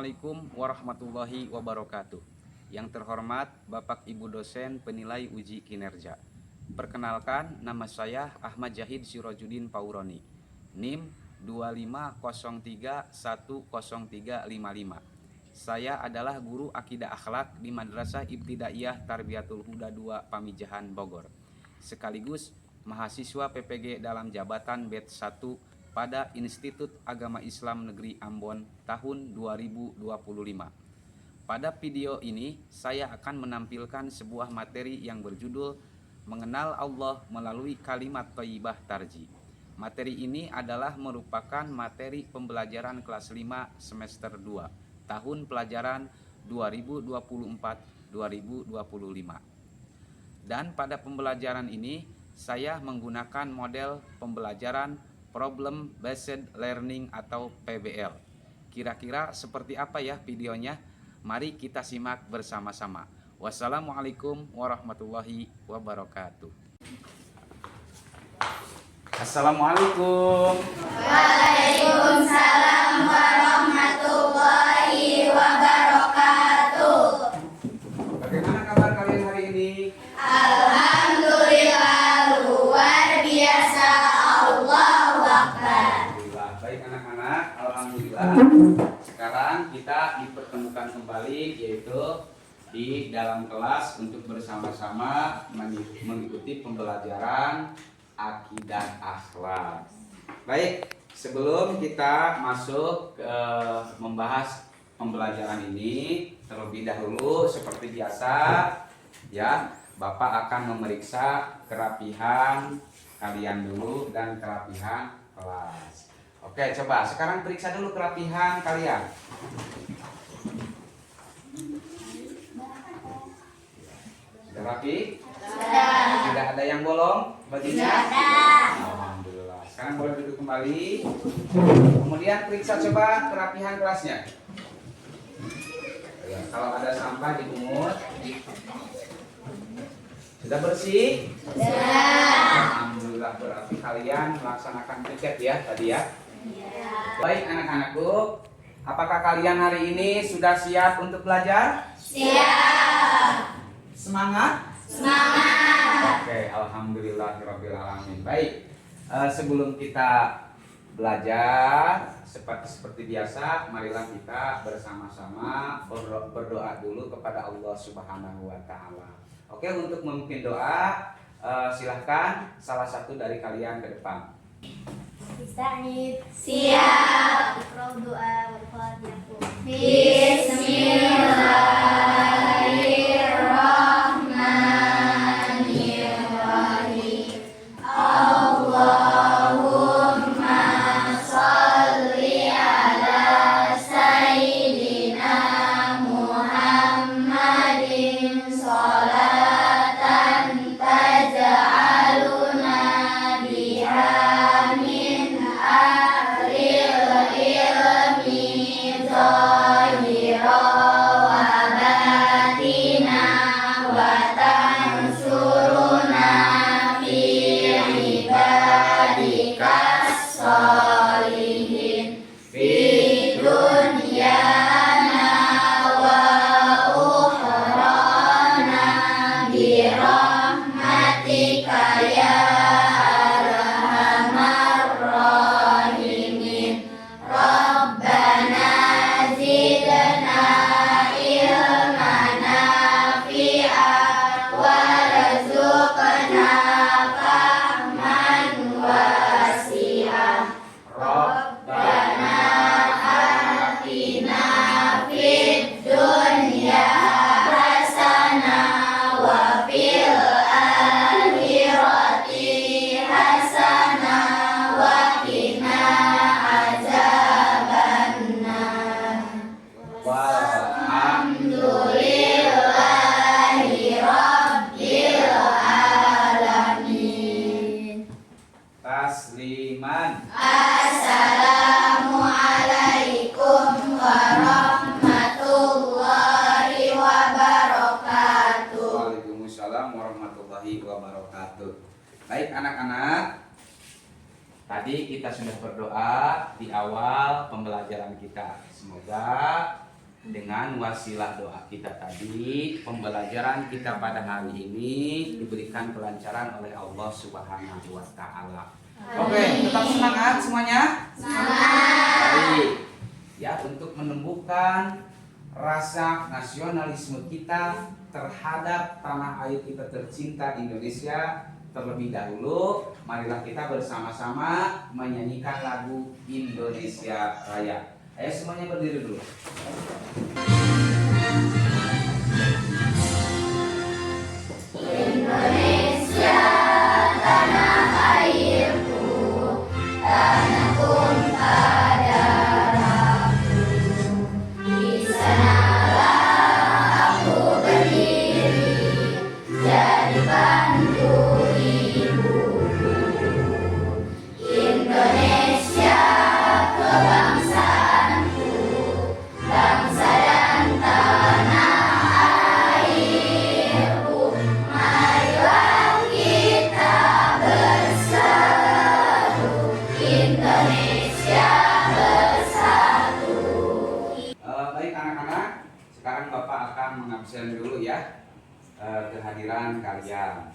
Assalamualaikum warahmatullahi wabarakatuh. Yang terhormat Bapak Ibu dosen penilai uji kinerja. Perkenalkan, nama saya Ahmad Jahid Sirojudin Pauroni. NIM 250310355. Saya adalah guru akidah akhlak di Madrasah Ibtidaiyah Tarbiyatul Huda 2 Pamijahan Bogor. Sekaligus mahasiswa PPG dalam jabatan batch 1 pada Institut Agama Islam Negeri Ambon tahun 2025. Pada video ini saya akan menampilkan sebuah materi yang berjudul Mengenal Allah melalui kalimat thayyibah tarji. Materi ini adalah merupakan materi pembelajaran kelas 5 semester 2 tahun pelajaran 2024-2025. Dan pada pembelajaran ini saya menggunakan model pembelajaran Problem Based Learning atau PBL. Kira-kira seperti apa ya videonya? Mari kita simak bersama-sama. Wassalamualaikum warahmatullahi wabarakatuh. Assalamualaikum. Waalaikumsalam warahmatullahi wabarakatuh. Bagaimana kabar kalian hari ini? Alhamdulillah, luar biasa. Allahu Akbar. Alhamdulillah. Baik anak-anak, alhamdulillah. Sekarang kita dipertemukan kembali yaitu di dalam kelas untuk bersama-sama mengikuti pembelajaran akidah akhlak. Baik, sebelum kita masuk membahas pembelajaran ini, terlebih dahulu seperti biasa ya, Bapak akan memeriksa kerapihan kalian dulu dan kerapihan kelas. Oke, coba sekarang periksa dulu kerapihan kalian. Sudah rapi? Sudah. Tidak ada yang bolong bajunya? Sudah. Alhamdulillah. Sekarang boleh duduk kembali. Kemudian periksa coba kerapihan kelasnya. Ya, kalau ada sampah dipungut. Sudah bersih? Sudah. Alhamdulillah, berarti kalian melaksanakan piket ya tadi ya. Baik anak-anakku, apakah kalian hari ini sudah siap untuk belajar? Siap. Semangat? Semangat. Oke, alhamdulillahirabbil alamin. Baik, sebelum kita belajar seperti biasa, marilah kita bersama-sama berdoa dulu kepada Allah Subhanahu wa taala. Oke, untuk memimpin doa, silahkan salah satu dari kalian ke depan. Siap. Bismillahirrahmanirrahim. Allahumma sholli ala sayyidina Muhammadin sholatan taj'aluna biha min ahlil ilmi zahira wa batina wa tansuruna fi ibadikas sholihin fi dunyana wa ukhrana bi rahmatika ya arhamar rahimin. Rabbana zidna ilman nafi'an warzuqna fahman wasi'an. Rabbana atina fid dunya hasanah wa fil akhirati hasanah wa qina azabannar. Walhamdulillahi rabbil alamin. Tasliman. Assalamualaikum warahmatullahi wabarakatuh. Waalaikumsalam warahmatullahi wabarakatuh. Baik anak-anak, tadi kita sudah berdoa di awal pembelajaran kita. Semoga Dengan wasilah doa kita tadi, pembelajaran kita pada hari ini diberikan kelancaran oleh Allah Subhanahu wa taala. Oke, tetap semangat semuanya. Semangat. Baik. Ya, untuk menumbuhkan rasa nasionalisme kita terhadap tanah air kita tercinta Indonesia, terlebih dahulu marilah kita bersama-sama menyanyikan lagu Indonesia Raya. Ayo semuanya berdiri dulu. Indonesia tanah airku, tanah tumpah darahku. Di sanalah aku berdiri, jadi bantu ibuku. Indonesia kebangsaanku, bangsa dan tanah airku. Marilah kita bersatu, Indonesia bersatu. Baik anak-anak, sekarang Bapak akan mengabsen dulu ya kehadiran kalian.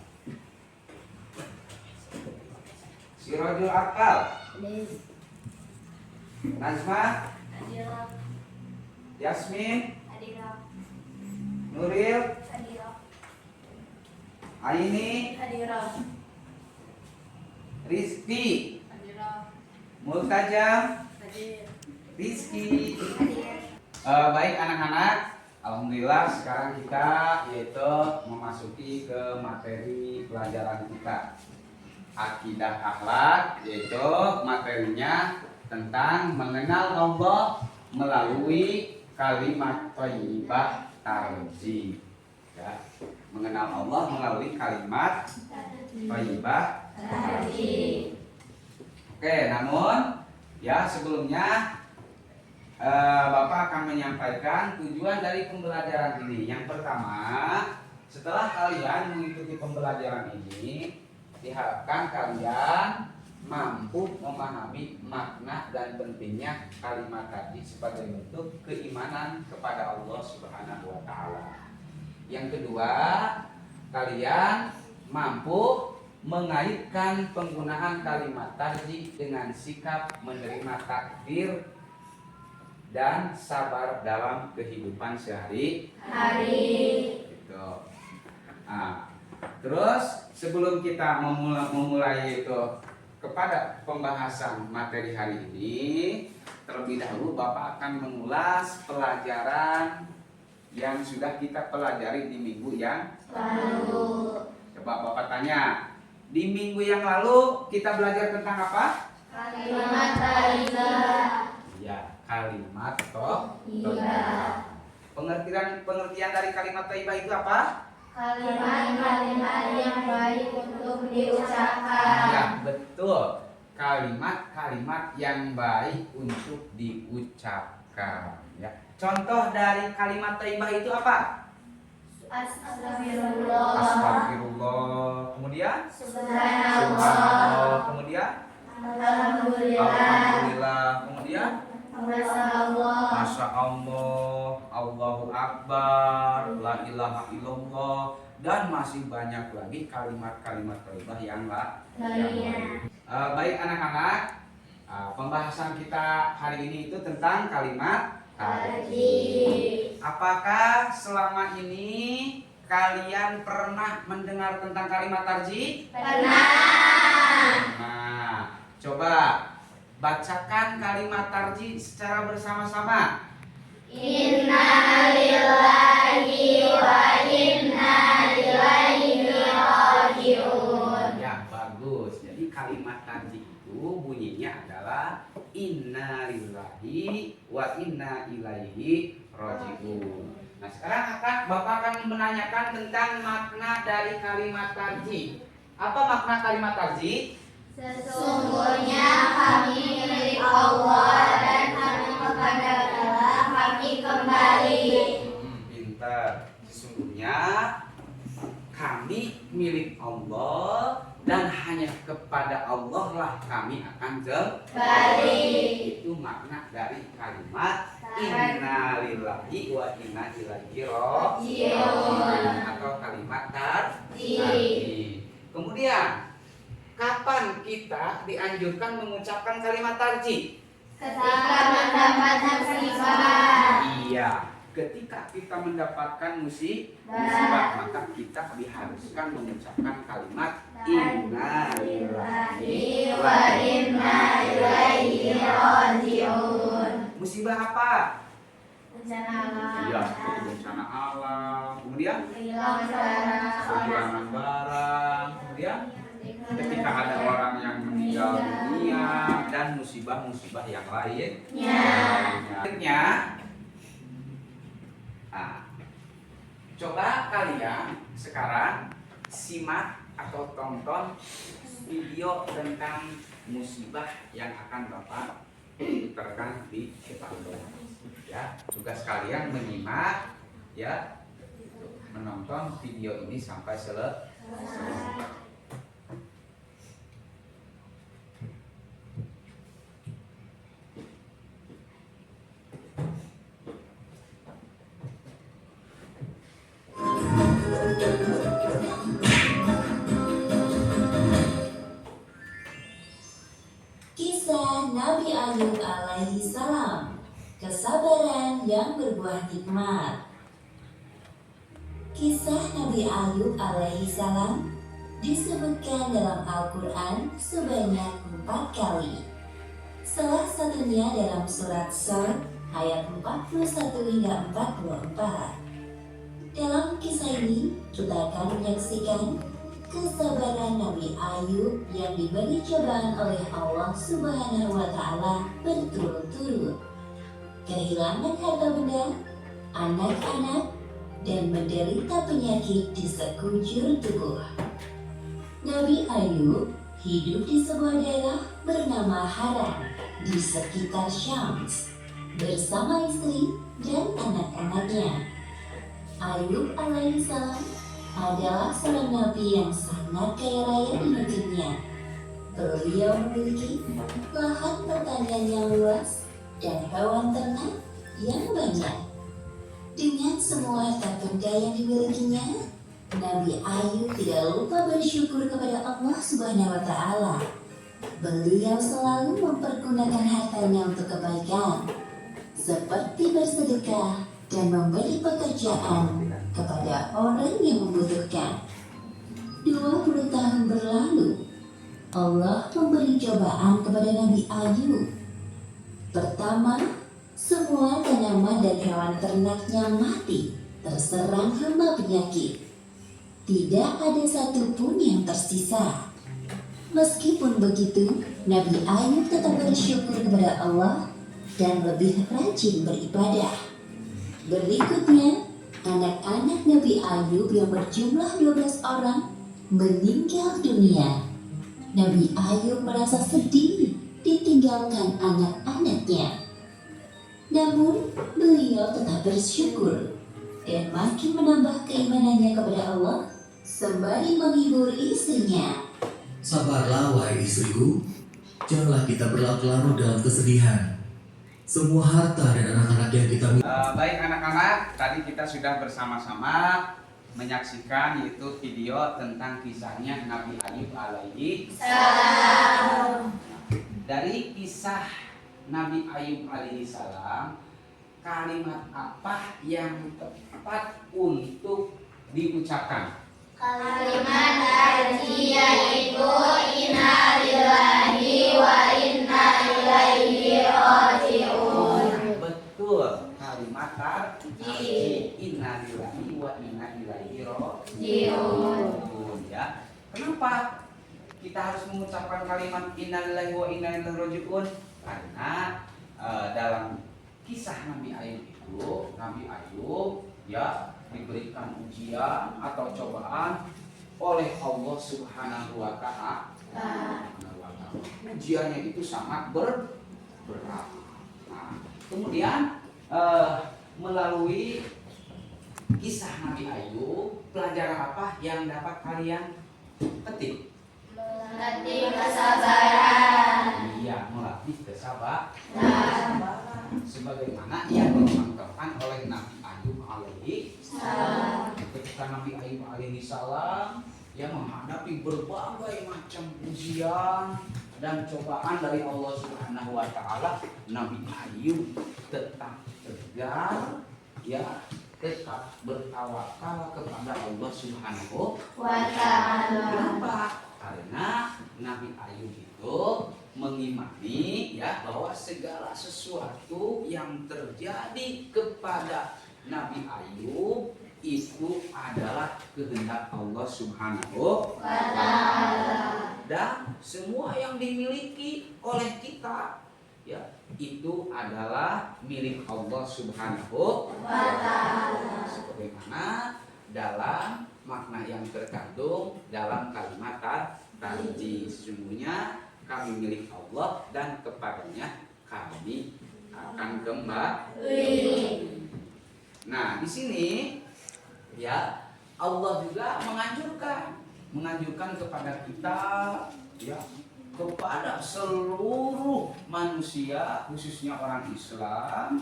Sirojul Akal, Najma, Yasmin, Nuril, Aini, Rizky, Multajam, Rizky. Baik anak-anak, alhamdulillah sekarang kita yaitu memasuki ke materi pelajaran kita akidah akhlak, yaitu materinya tentang mengenal Allah melalui kalimat thayyibah tarji. Ya, mengenal Allah melalui kalimat thayyibah tarji. Oke, namun ya sebelumnya Bapak akan menyampaikan tujuan dari pembelajaran ini. Yang pertama, setelah kalian mengikuti pembelajaran ini, diharapkan kalian mampu memahami makna dan pentingnya kalimat tadi sebagai bentuk keimanan kepada Allah Subhanahu wa taala. Yang kedua, kalian mampu mengaitkan penggunaan kalimat tarji dengan sikap menerima takdir dan sabar dalam kehidupan sehari-hari. Gitu. Nah, terus sebelum kita memulai itu kepada pembahasan materi hari ini, terlebih dahulu Bapak akan mengulas pelajaran yang sudah kita pelajari di minggu yang lalu. Coba Bapak tanya, di minggu yang lalu kita belajar tentang apa? Kalimat thayyibah. Ya, kalimat thayyibah. Iya. Pengertian dari kalimat thayyibah itu apa? Kalimat-kalimat yang baik untuk diucapkan. Ya, betul. Kalimat-kalimat yang baik untuk diucapkan. Ya. Contoh dari kalimat thayyibah itu apa? Astagfirullah. Astagfirullah. Kemudian? Subhanallah. Kemudian? Alhamdulillah. Alhamdulillah. Kemudian? Masya Allah. Masya Allah, Allahu Akbar, La ilaha illallah, dan masih banyak lagi kalimat-kalimat thayyibah yang lainnya. Baik anak-anak, pembahasan kita hari ini itu tentang kalimat tarji. Apakah selama ini kalian pernah mendengar tentang kalimat tarji? Pernah. Nah, coba bacakan kalimat tarji secara bersama-sama. Inna lillahi wa inna ilaihi raji'un. Ya, bagus. Jadi kalimat tarji itu bunyinya adalah inna lillahi wa inna ilaihi raji'un. Nah, sekarang Bapak akan menanyakan tentang makna dari kalimat tarji. Apa makna kalimat tarji? Sesungguhnya kami milik Allah dan hanya kepada Allah kami kembali. Pintar. Sesungguhnya kami milik Allah dan hanya kepada Allah lah kami akan kembali. Itu makna dari kalimat Inna lillahi wa inna ilaihi raji'un atau kalimat tarji. Kemudian kapan kita dianjurkan mengucapkan kalimat tarji? Ketika mendapat musibah. Iya, ketika kita mendapatkan musibah maka kita diharuskan mengucapkan kalimat inna lillahi wa inna ilaihi raji'un. Musibah apa? Bencana alam. Iya, seperti bencana alam. Kemudian Kehilangan kehilangan barang. Kemudian ketika ada orang yang meninggal dunia dan musibah-musibah yang lainnya. Nah, coba kalian sekarang simak atau tonton video tentang musibah yang akan Bapak putarkan di depan. Ya, tugas kalian menyimak, ya, menonton video ini sampai selesai. Kisah Nabi Ayub alaihi salam, kesabaran yang berbuah hikmat. Kisah Nabi Ayub alaihi salam disebutkan dalam Al-Quran sebanyak 4 kali. Salah satunya dalam surat Sad ayat 41 hingga 44. Dalam kisah ini kita akan menyaksikan kesabaran Nabi Ayub yang diberi cobaan oleh Allah Subhanahu wa Ta'ala berturut-turut, kehilangan harta benda, anak-anak, dan menderita penyakit di sekujur tubuh. Nabi Ayub hidup di sebuah daerah bernama Haran di sekitar Syams bersama istri dan anak-anaknya. Ayub alaihissalam adalah seorang nabi yang sangat kaya raya di negerinya. Beliau memiliki lahan pertanian yang luas dan hewan ternak yang banyak. Dengan semua harta benda yang dimilikinya, Nabi Ayub tidak lupa bersyukur kepada Allah Subhanahu wa Ta'ala. Beliau selalu mempergunakan hartanya untuk kebaikan, seperti bersedekah dan memberi pekerjaan kepada orang yang membutuhkan. 20 tahun berlalu, Allah memberi cobaan kepada Nabi Ayub. Pertama, semua tanaman dan hewan ternaknya mati, terserang hama penyakit. Tidak ada satupun yang tersisa. Meskipun begitu, Nabi Ayub tetap bersyukur kepada Allah dan lebih rajin beribadah. Berikutnya, anak-anak Nabi Ayub yang berjumlah 12 orang meninggal dunia. Nabi Ayub merasa sedih ditinggalkan anak-anaknya. Namun, beliau tetap bersyukur dan makin menambah keimanannya kepada Allah sembari menghibur istrinya. Sabarlah wahai istriku, janganlah kita berlarut-larut dalam kesedihan. Semua harta dan anak-anak yang kita miliki. Baik anak-anak, tadi kita sudah bersama-sama menyaksikan yaitu video tentang kisahnya Nabi Ayub alaihi salam. Dari kisah Nabi Ayub alaihi salam, kalimat apa yang tepat untuk diucapkan? Kalimat tarji yaitu inna lillahi wa inna ilaihi raji'un. Betul, kalimat tarji inna lillahi wa inna ilaihi raji'un. Ya. Kenapa kita harus mengucapkan kalimat inna lillahi wa inna ilaihi raji'un? Karena dalam kisah Nabi Ayub itu, Nabi Ayub ya diberikan ujian atau cobaan oleh Allah Subhanahu wa Ta'ala. Ujiannya itu sangat berat. Nah, kemudian melalui kisah Nabi Ayub, pelajaran apa yang dapat kalian petik? Melatih kesabaran. Iya, melatih kesabaran. sebagaimana yang dicontohkan oleh Nabi Ayub alaihi salam. Ketika Nabi Ayub alaihi salam yang menghadapi berbagai macam ujian dan cobaan dari Allah Subhanahu wa taala, Nabi Ayub tetap tegar, ya, tetap bertawakal kepada Allah Subhanahu wa ta'ala. Kenapa? Karena Nabi Ayub itu mengimani, ya, bahwa segala sesuatu yang terjadi kepada Nabi Ayub itu adalah kehendak Allah Subhanahu wa ta'ala. Dan semua yang dimiliki oleh kita, ya, itu adalah milik Allah Subhanahu wa ta'ala. Sebagaimana dalam makna yang terkandung dalam kalimat tadi, sesungguhnya kami milik Allah dan kepadanya kami akan kembali. Nah, di sini, ya, Allah juga menganjurkan kepada kita, ya, kepada seluruh manusia, khususnya orang Islam,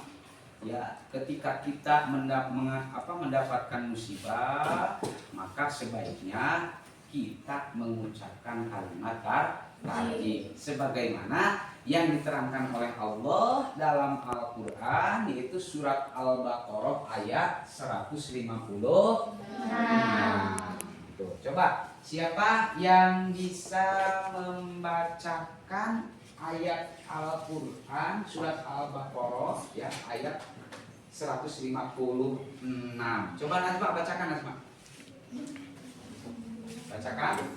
ya, ketika kita mendapatkan musibah, maka sebaiknya kita mengucapkan kalimat tadi sebagaimana yang diterangkan oleh Allah dalam Al-Qur'an, yaitu surat Al-Baqarah ayat 150. Tuh, coba siapa yang bisa membacakan ayat Al-Qur'an surat Al-Baqarah, ya, ayat 156. Coba Nazma bacakan, Nazma. Bacakan.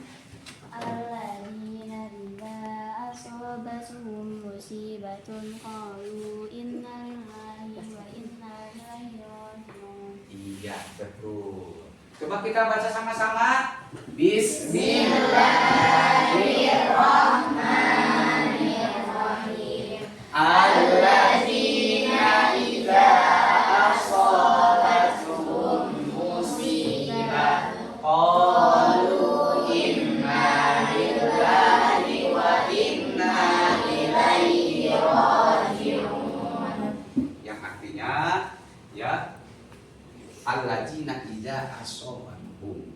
Alladzina idza asabatuhum musibatun qalu inna lillahi wa inna ilaihi raji'un. Iya, betul. Coba kita baca sama-sama. Bismillahirrahmanirrahim. Alladzina idza asabatuhum musibah qalu inna lillahi wa inna ilaihi raji'un. Yang artinya, ya, alladzina idza asabatuhum,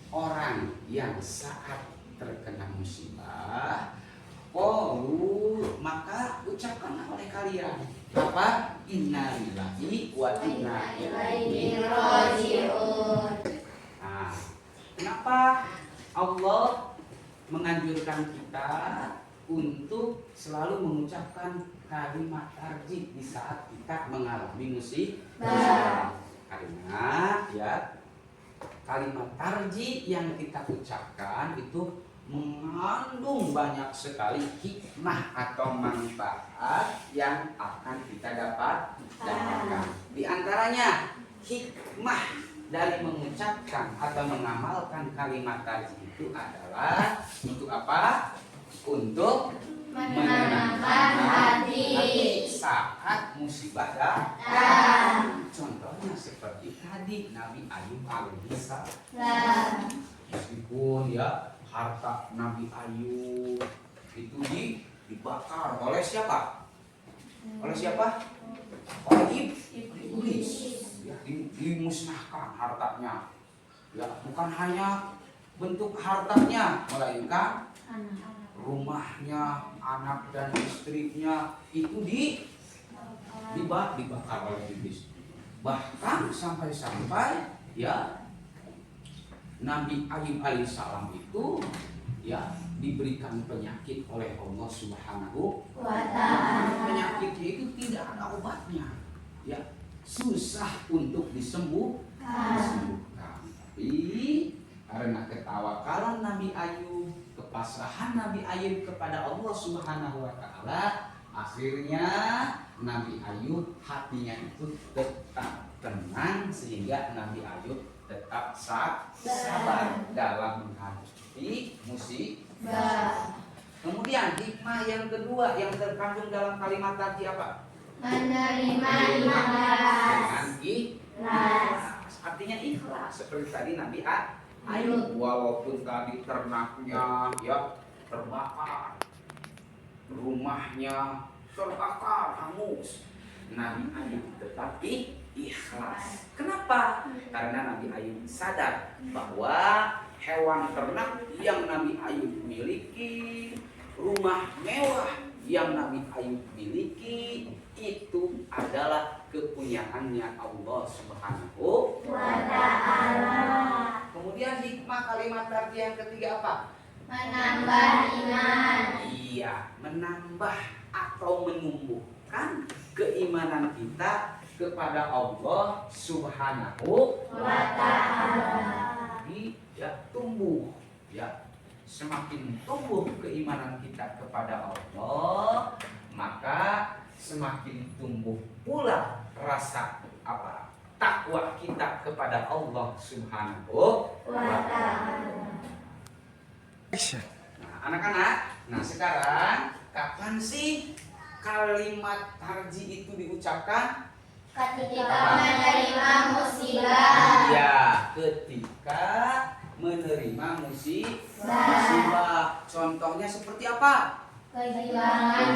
orang yang saat terkena musibah, qalu, maka ucapkanlah oleh kalian apa? Inna lillahi wa inna ilaihi raji'un. Nah, kenapa Allah menganjurkan kita untuk selalu mengucapkan kalimat tarjih di saat kita mengalami musibah? Karena, ya, kalimat tarjih yang kita ucapkan itu mengandung banyak sekali hikmah atau manfaat yang akan kita dapatkan. Di antaranya hikmah dari mengucapkan atau mengamalkan kalimat tarjih itu adalah untuk apa? Untuk Menenangkan hati saat musibah datang. Contohnya seperti tadi Nabi Ayub alaihi salam. Meskipun, ya, harta Nabi Ayub itu dibakar oleh siapa? Oleh siapa? Oleh iblis. Ya, dimusnahkan hartanya. Ya, bukan hanya bentuk hartanya, melainkan rumahnya, anak dan istrinya itu dibakar oleh iblis. Bahkan sampai-sampai, ya, Nabi Ayub alaihissalam itu, ya, diberikan penyakit oleh Allah Subhanahu wa ta'ala. Penyakitnya itu tidak ada obatnya, ya, susah untuk disembuhkan. Tapi karena ketawakalan Nabi Ayub, kepasrahan Nabi Ayub kepada Allah Subhanahu wa ta'ala, akhirnya Nabi Ayub hatinya itu tetap tenang sehingga Nabi Ayub tetap sabar dalam menghadapi musibah. Kemudian hikmah yang kedua yang terkandung dalam kalimat tadi apa? menerima ikhlas. Dengan ikhlas. Artinya ikhlas seperti tadi Nabi Ayub, walaupun tadi ternaknya, ya, terbakar, rumahnya terbakar hangus, Nabi Ayub tetap ikhlas. Kenapa? Karena Nabi Ayub sadar bahwa hewan ternak yang Nabi Ayub miliki, rumah mewah yang Nabi Ayub miliki, itu adalah kepunyaannya Allah Subhanahu wa Ta'ala. Kemudian hikmah kalimat tadi yang ketiga apa? Menambah iman. Iya, menambah atau menumbuhkan keimanan kita kepada Allah Subhanahu Wa Ta'ala. Jadi ya tumbuh, ya semakin tumbuh keimanan kita kepada Allah, maka semakin tumbuh pula rasa apa? Takwa kita kepada Allah Subhanahu wa Ta'ala. Nah, anak-anak, nah sekarang kapan sih kalimat tarji itu diucapkan? Ketika menerima musibah. Iya, ketika menerima musibah. Contohnya seperti apa? Kehilangan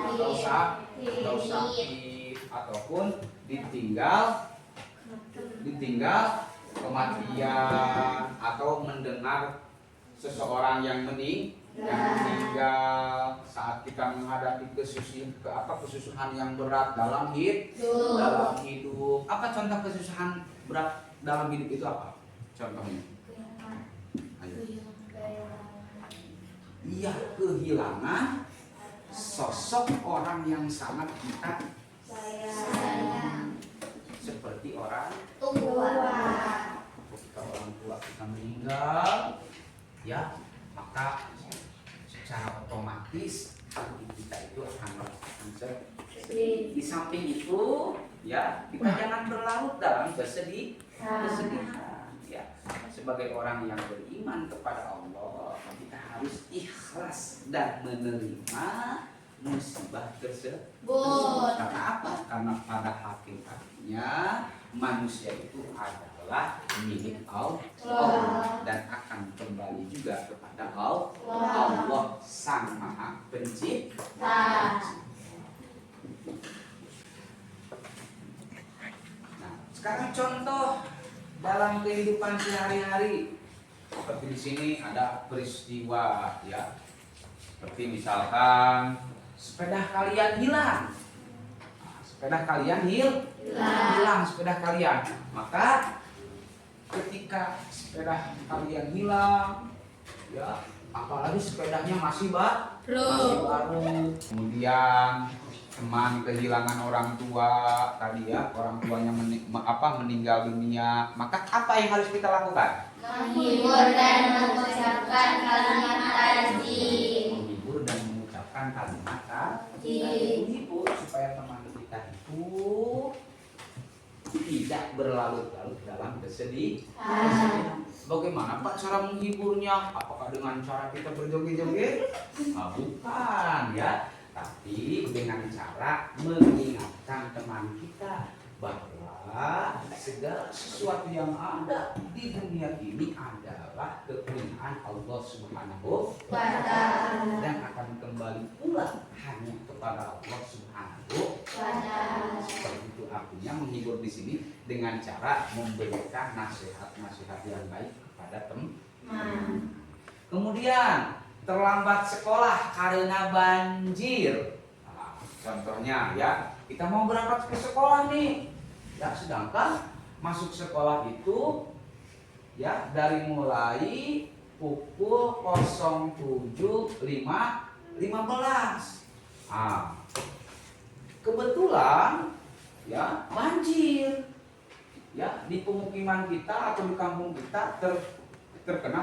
Atau sakit ataupun ditinggal kematian atau mendengar seseorang yang meninggal saat kita menghadapi kesusahan yang berat dalam hidup. Apa contoh kesusahan berat dalam hidup itu apa? Contohnya? Ayo. Iya, kehilangan sosok orang yang sangat kita sayang. Seperti orang tua. ketika orang tua kita meninggal, ya maka secara otomatis hati kita itu akan merasakan sedih. Di samping itu, ya kita jangan berlarut dalam kesedihan. Ya, sebagai orang yang beriman kepada Allah, kita harus ikhlas dan menerima musibah tersebut. Karena apa? Karena pada hakikatnya manusia itu adalah milik Allah dan akan kembali juga kepada Allah Sang Maha Pencipta. Nah, sekarang contoh dalam kehidupan sehari-hari. Seperti di sini ada peristiwa, ya. Seperti misalkan sepeda kalian hilang. Nah, sepeda kalian hilang sepeda kalian. Maka ketika sepeda kalian hilang, ya, apalagi sepedanya masih baru. Kemudian teman kehilangan orang tua tadi, ya, orang tuanya meninggal dunia, maka apa yang harus kita lakukan? Menghibur dan mengucapkan kalimat tarji. Menghibur dan mengucapkan kalimat tarji. Menghibur supaya teman kita itu tidak berlarut-larut dalam kesedihan. Bagaimana Pak cara menghiburnya? Apakah dengan cara kita berjoget-joget? Bukan, ya. Tapi dengan cara mengingatkan teman kita bahwa segala sesuatu yang ada di dunia ini adalah kepunyaan Allah Subhanahu wa Ta'ala dan akan kembali pula hanya kepada Allah Subhanahu wa Ta'ala. Seperti itu artinya menghibur di sini dengan cara memberikan nasihat-nasihat yang baik kepada teman. Kemudian terlambat sekolah karena banjir. Nah, contohnya, ya, kita mau berangkat ke sekolah nih, ya, sedangkan masuk sekolah itu, ya, dari mulai pukul 07.15. Nah, kebetulan, ya, banjir, ya, di pemukiman kita atau di kampung kita terkena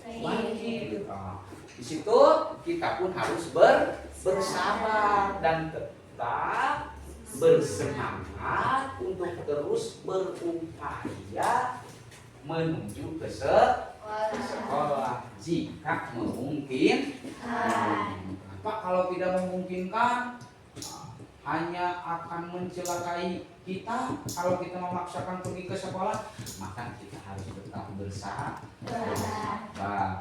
banjir. Nah, di situ kita pun harus bersabar dan tetap bersemangat untuk terus berupaya menuju ke sekolah jika memungkinkan. Apa kalau tidak memungkinkan? Hanya akan mencelakai kita kalau kita memaksakan pergi ke sekolah, maka kita harus tetap bersabar.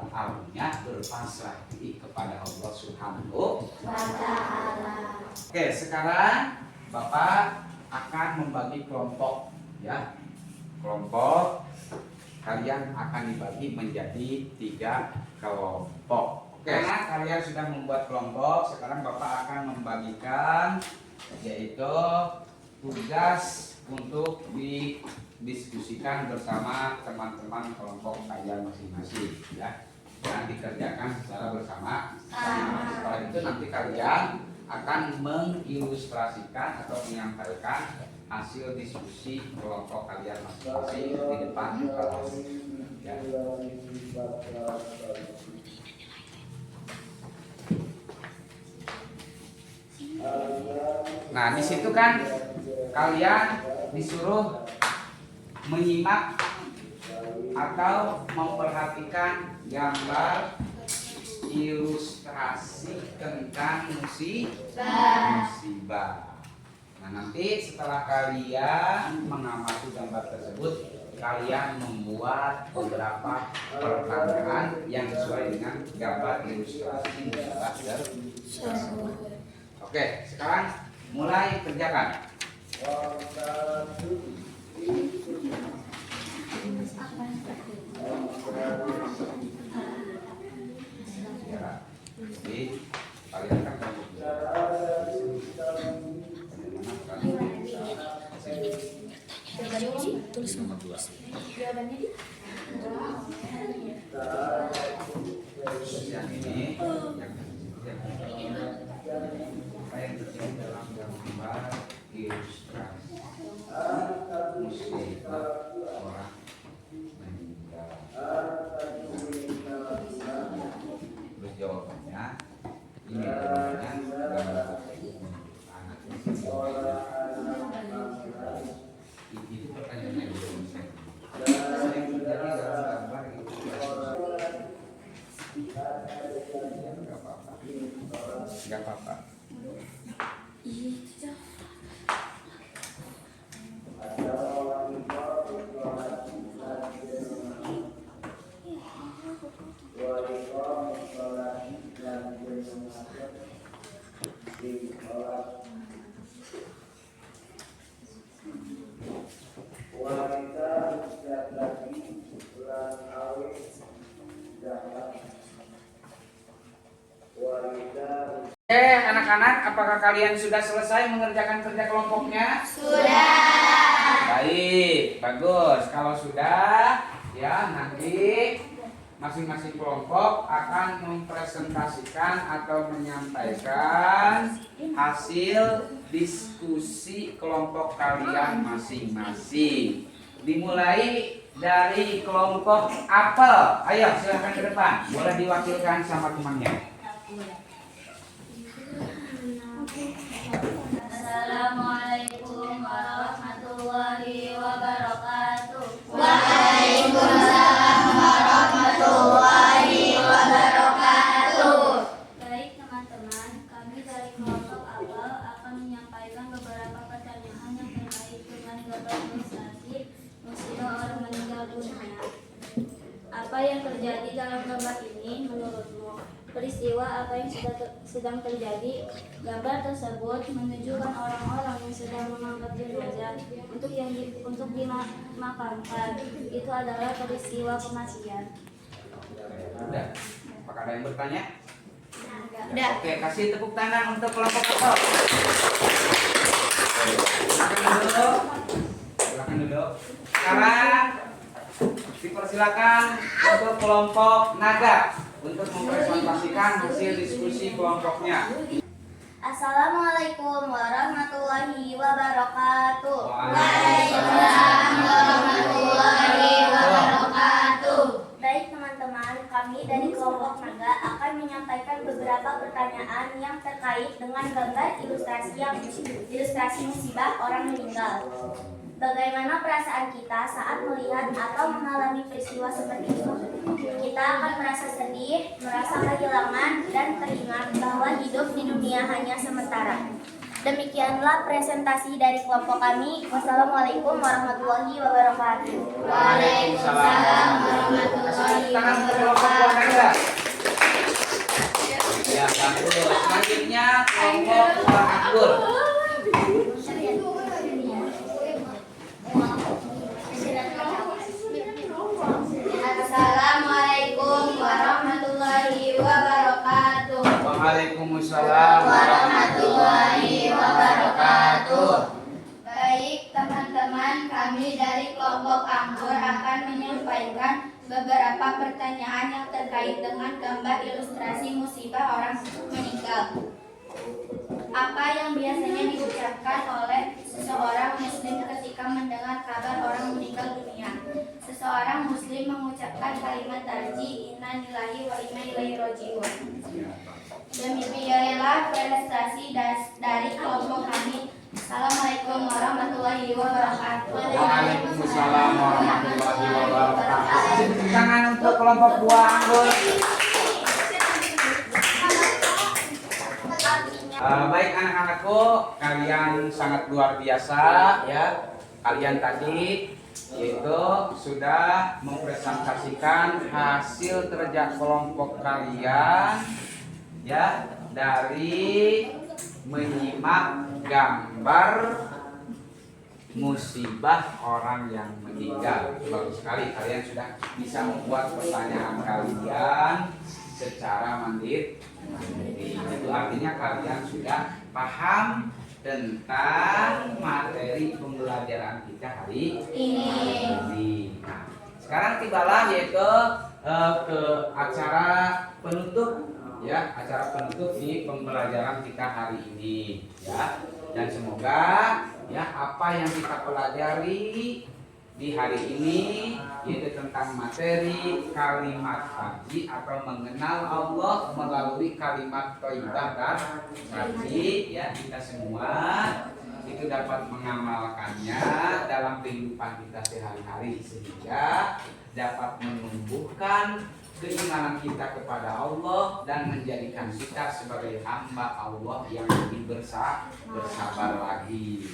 Artinya berpasrah diri kepada Allah Subhanahu wa Ta'ala. Oke, sekarang Bapak akan membagi kelompok ya. Kelompok kalian akan dibagi menjadi 3 kelompok. Oke, karena kalian sudah membuat kelompok, sekarang Bapak akan membagikan yaitu tugas untuk didiskusikan bersama teman-teman kelompok kalian masing-masing ya. Dan dikerjakan secara bersama. Setelah itu nanti kalian akan mengilustrasikan atau menyampaikan hasil diskusi kelompok kalian masing-masing di depan kelas. Ya. Nah, di situ kan kalian disuruh menyimak atau memperhatikan gambar ilustrasi tentang musibah. Nah, nanti setelah kalian mengamati gambar tersebut, kalian membuat beberapa pertanyaan yang sesuai dengan gambar ilustrasi musibah tersebut. Oke, sekarang mulai kerjakan. Ya, jadi kalian kan Tulis nomor 2. yang ini apa yang terjadi dalam gambar ilustrasi musibah orang meninggal. Terus jawabannya ini jawabannya gambar anak itu pertanyaannya belum sering terjadi dalam gambar ilustrasi. Gak apa-apa. Oke, anak-anak, apakah kalian sudah selesai mengerjakan kerja kelompoknya? Sudah. Baik, bagus. Kalau sudah, ya nanti masing-masing kelompok akan mempresentasikan atau menyampaikan hasil diskusi kelompok kalian masing-masing. Dimulai dari kelompok apel. Ayo, silahkan ke depan. Boleh diwakilkan sama temannya. Assalamualaikum warahmatullahi wabarakatuh. Waalaikumsalam warahmatullahi wabarakatuh. Baik teman-teman, kami dari kelompok awal akan menyampaikan beberapa pertanyaan yang terkait dengan gambar ilustrasi musibah orang meninggal dunia. Apa yang terjadi dalam gambar ini menurutmu? Peristiwa apa yang sedang terjadi? Gambar tersebut menunjukkan orang-orang yang sedang mengangkat jenazah untuk dimakamkan. Itu adalah peristiwa kematian. Udah. Apakah ada yang bertanya? Udah. Oke, kasih tepuk tangan untuk kelompok awal. Silakan duduk. Silakan duduk. Sekarang dipersilakan untuk kelompok naga untuk mempresentasikan hasil diskusi kelompoknya. Assalamualaikum warahmatullahi wabarakatuh. Waalaikumsalam warahmatullahi wabarakatuh. Baik teman-teman, kami dari kelompok naga akan menyampaikan beberapa pertanyaan yang terkait dengan gambar ilustrasi musibah orang meninggal. Bagaimana perasaan kita saat melihat atau mengalami peristiwa seperti itu? Kita akan merasa sedih, merasa kehilangan, dan teringat bahwa hidup di dunia hanya sementara. Demikianlah presentasi dari kelompok kami. Wassalamualaikum warahmatullahi wabarakatuh. Waalaikumsalam warahmatullahi Tangan untuk kelompok naga. Ya, bagus. Selanjutnya kelompok anggur. Waalaikumsalam warahmatullahi wabarakatuh. Baik teman-teman, kami dari kelompok Anggur akan menyampaikan beberapa pertanyaan yang terkait dengan gambar ilustrasi musibah orang meninggal. Apa yang biasanya diucapkan oleh seseorang muslim ketika mendengar kabar orang meninggal dunia? Seseorang muslim mengucapkan kalimat tarji, inna lillahi wa inna ilaihi raji'un. Demikianlah prestasi dari kelompok kami. Assalamualaikum warahmatullahi wabarakatuh. Waalaikumsalam warahmatullahi wabarakatuh. Tepuk tangan untuk kelompok buah anggur. Baik anak-anakku, kalian sangat luar biasa ya. Kalian tadi yaitu sudah mempresentasikan hasil kerja kelompok kalian ya dari menyimak gambar musibah orang yang meninggal. Bagus sekali, kalian sudah bisa membuat pertanyaan kalian secara mandiri. Itu artinya kalian sudah paham tentang materi pembelajaran kita hari ini. Nah, sekarang tibalah yaitu ke acara penutup ya, acara penutup di pembelajaran kita hari ini ya. Dan semoga ya apa yang kita pelajari di hari ini yaitu tentang materi kalimat tarji atau mengenal Allah melalui kalimat thayyibah tadi ya, kita semua itu dapat mengamalkannya dalam kehidupan kita sehari-hari sehingga dapat menumbuhkan keimanan kita kepada Allah dan menjadikan kita sebagai hamba Allah yang lebih bersabar lagi.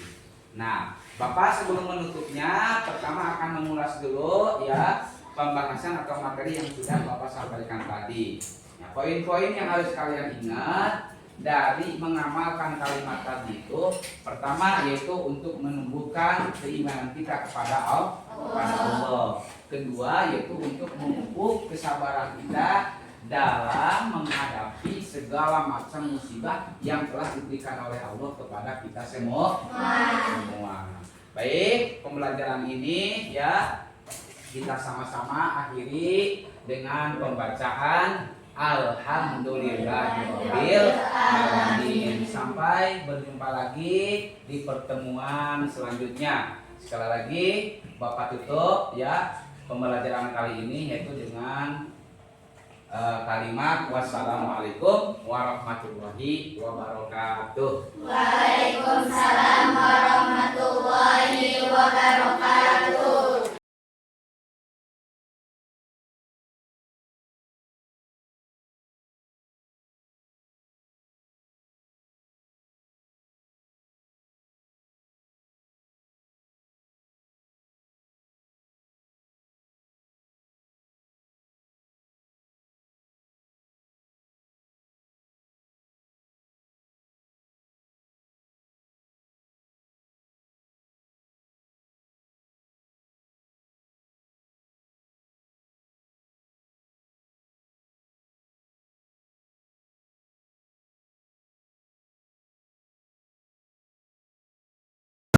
Nah, Bapak sebelum menutupnya pertama akan mengulas dulu ya pembahasan atau materi yang sudah Bapak sampaikan tadi. Nah, poin-poin yang harus kalian ingat dari mengamalkan kalimat tadi itu pertama yaitu untuk menumbuhkan keimanan kita kepada Allah. Kedua yaitu untuk memupuk kesabaran kita dalam menghadapi segala macam musibah yang telah diberikan oleh Allah kepada kita semua. Baik, pembelajaran ini ya kita sama-sama akhiri dengan pembacaan Alhamdulillahirabbil alamin. Sampai berjumpa lagi di pertemuan selanjutnya. Sekali lagi Bapak tutup ya pembelajaran kali ini yaitu dengan kalimat wassalamualaikum warahmatullahi wabarakatuh. Waalaikumsalam warahmatullahi wabarakatuh.